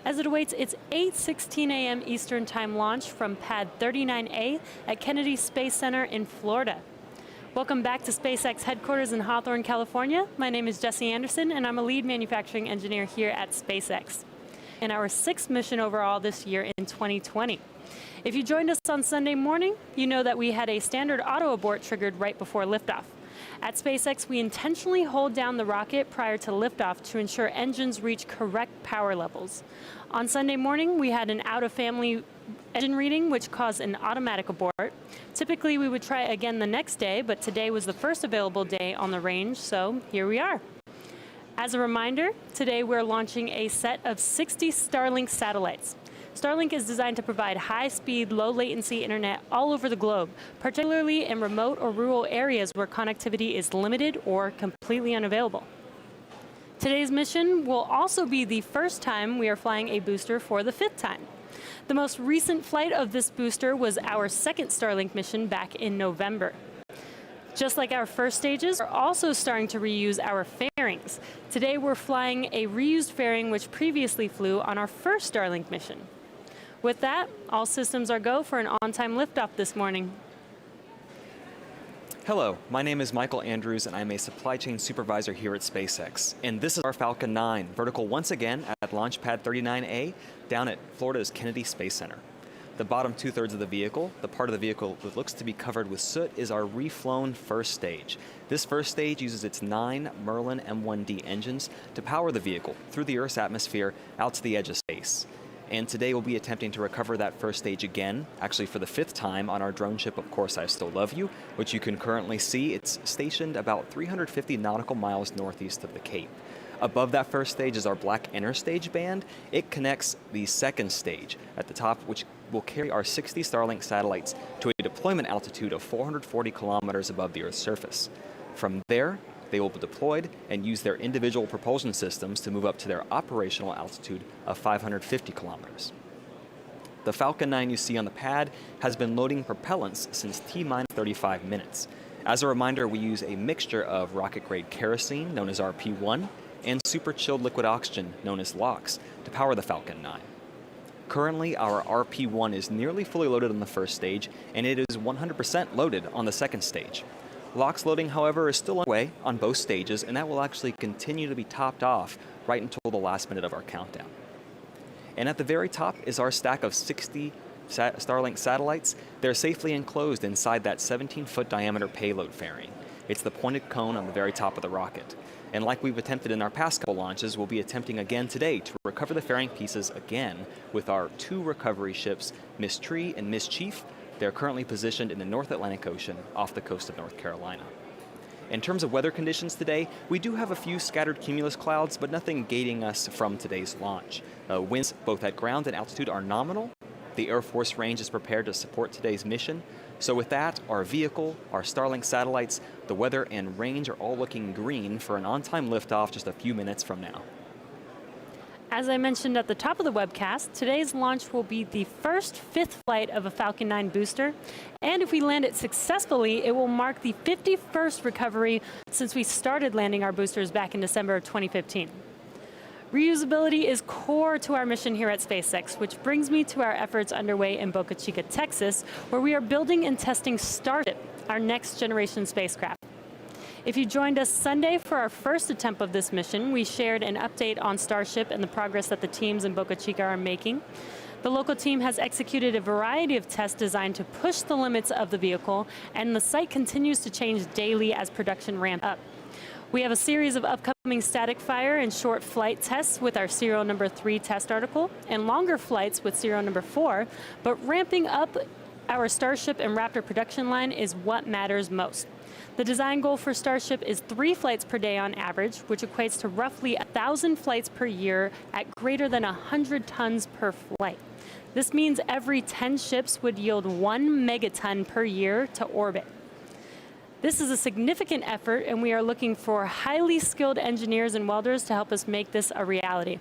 as it awaits its 8:16 a.m. Eastern Time launch from Pad 39A at Kennedy Space Center in Florida. Welcome back to SpaceX headquarters in Hawthorne, California. My name is Jesse Anderson, and I'm a lead manufacturing engineer here at SpaceX. In our 6th mission overall this year in 2020. If you joined us on Sunday morning, you know that we had a standard auto abort triggered right before liftoff. At SpaceX, we intentionally hold down the rocket prior to liftoff to ensure engines reach correct power levels. On Sunday morning, we had an out-of-family engine reading, which caused an automatic abort. Typically, we would try again the next day, but today was the first available day on the range, so here we are. As a reminder, today we're launching a set of 60 Starlink satellites. Starlink is designed to provide high-speed, low-latency internet all over the globe, particularly in remote or rural areas where connectivity is limited or completely unavailable. Today's mission will also be the first time we are flying a booster for the 5th time. The most recent flight of this booster was our 2nd Starlink mission back in November. Just like our first stages, we're also starting to reuse our fairings. Today we're flying a reused fairing which previously flew on our first Starlink mission. With that, all systems are go for an on-time liftoff this morning. Hello, my name is Michael Andrews and I'm a supply chain supervisor here at SpaceX. And this is our Falcon 9, vertical once again at Launch Pad 39A down at Florida's Kennedy Space Center. The bottom 2/3 of the vehicle, the part of the vehicle that looks to be covered with soot, is our reflown first stage. This first stage uses its 9 Merlin M1D engines to power the vehicle through the Earth's atmosphere out to the edge of space. And today we'll be attempting to recover that first stage again, actually for the 5th time on our drone ship, Of Course I Still Love You, which you can currently see. It's stationed about 350 nautical miles northeast of the Cape. Above that first stage is our black interstage band. It connects the 2nd stage at the top, which will carry our 60 Starlink satellites to a deployment altitude of 440 kilometers above the Earth's surface. From there, they will be deployed and use their individual propulsion systems to move up to their operational altitude of 550 kilometers. The Falcon 9 you see on the pad has been loading propellants since T-minus 35 minutes. As a reminder, we use a mixture of rocket-grade kerosene, known as RP1, and super-chilled liquid oxygen, known as LOX, to power the Falcon 9. Currently, our RP1 is nearly fully loaded on the first stage, and it is 100% loaded on the 2nd stage. LOX loading, however, is still underway on both stages, and that will actually continue to be topped off right until the last minute of our countdown. And at the very top is our stack of 60 Starlink satellites. They're safely enclosed inside that 17-foot diameter payload fairing. It's the pointed cone on the very top of the rocket. And like we've attempted in our past couple launches, we'll be attempting again today to recover the fairing pieces again with our 2 recovery ships, Miss Tree and Miss Chief. They're currently positioned in the North Atlantic Ocean off the coast of North Carolina. In terms of weather conditions today, we do have a few scattered cumulus clouds, but nothing gating us from today's launch. Winds both at ground and altitude are nominal. The Air Force range is prepared to support today's mission. So with that, our vehicle, our Starlink satellites, the weather and range are all looking green for an on-time liftoff just a few minutes from now. As I mentioned at the top of the webcast, today's launch will be the first 5th flight of a Falcon 9 booster, and if we land it successfully, it will mark the 51st recovery since we started landing our boosters back in December of 2015. Reusability is core to our mission here at SpaceX, which brings me to our efforts underway in Boca Chica, Texas, where we are building and testing Starship, our next generation spacecraft. If you joined us Sunday for our first attempt of this mission, we shared an update on Starship and the progress that the teams in Boca Chica are making. The local team has executed a variety of tests designed to push the limits of the vehicle, and the site continues to change daily as production ramps up. We have a series of upcoming static fire and short flight tests with our serial number 3 test article, and longer flights with serial number 4, but ramping up our Starship and Raptor production line is what matters most. The design goal for Starship is 3 flights per day on average, which equates to roughly 1,000 flights per year at greater than 100 tons per flight. This means every 10 ships would yield 1 megaton per year to orbit. This is a significant effort, and we are looking for highly skilled engineers and welders to help us make this a reality.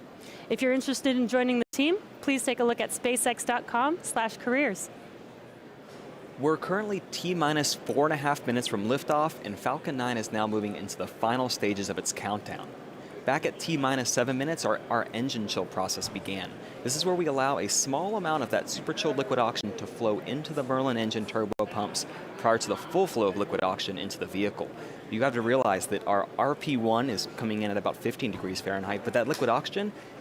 If you're interested in joining the team, please take a look at spacex.com/careers. We're currently T-minus 4.5 minutes from liftoff, and Falcon 9 is now moving into the final stages of its countdown. Back at T-minus 7 minutes, our engine chill process began. This is where we allow a small amount of that super chilled liquid oxygen to flow into the Merlin engine turbo pumps prior to the full flow of liquid oxygen into the vehicle. You have to realize that our RP1 is coming in at about 15 degrees Fahrenheit, but that liquid oxygen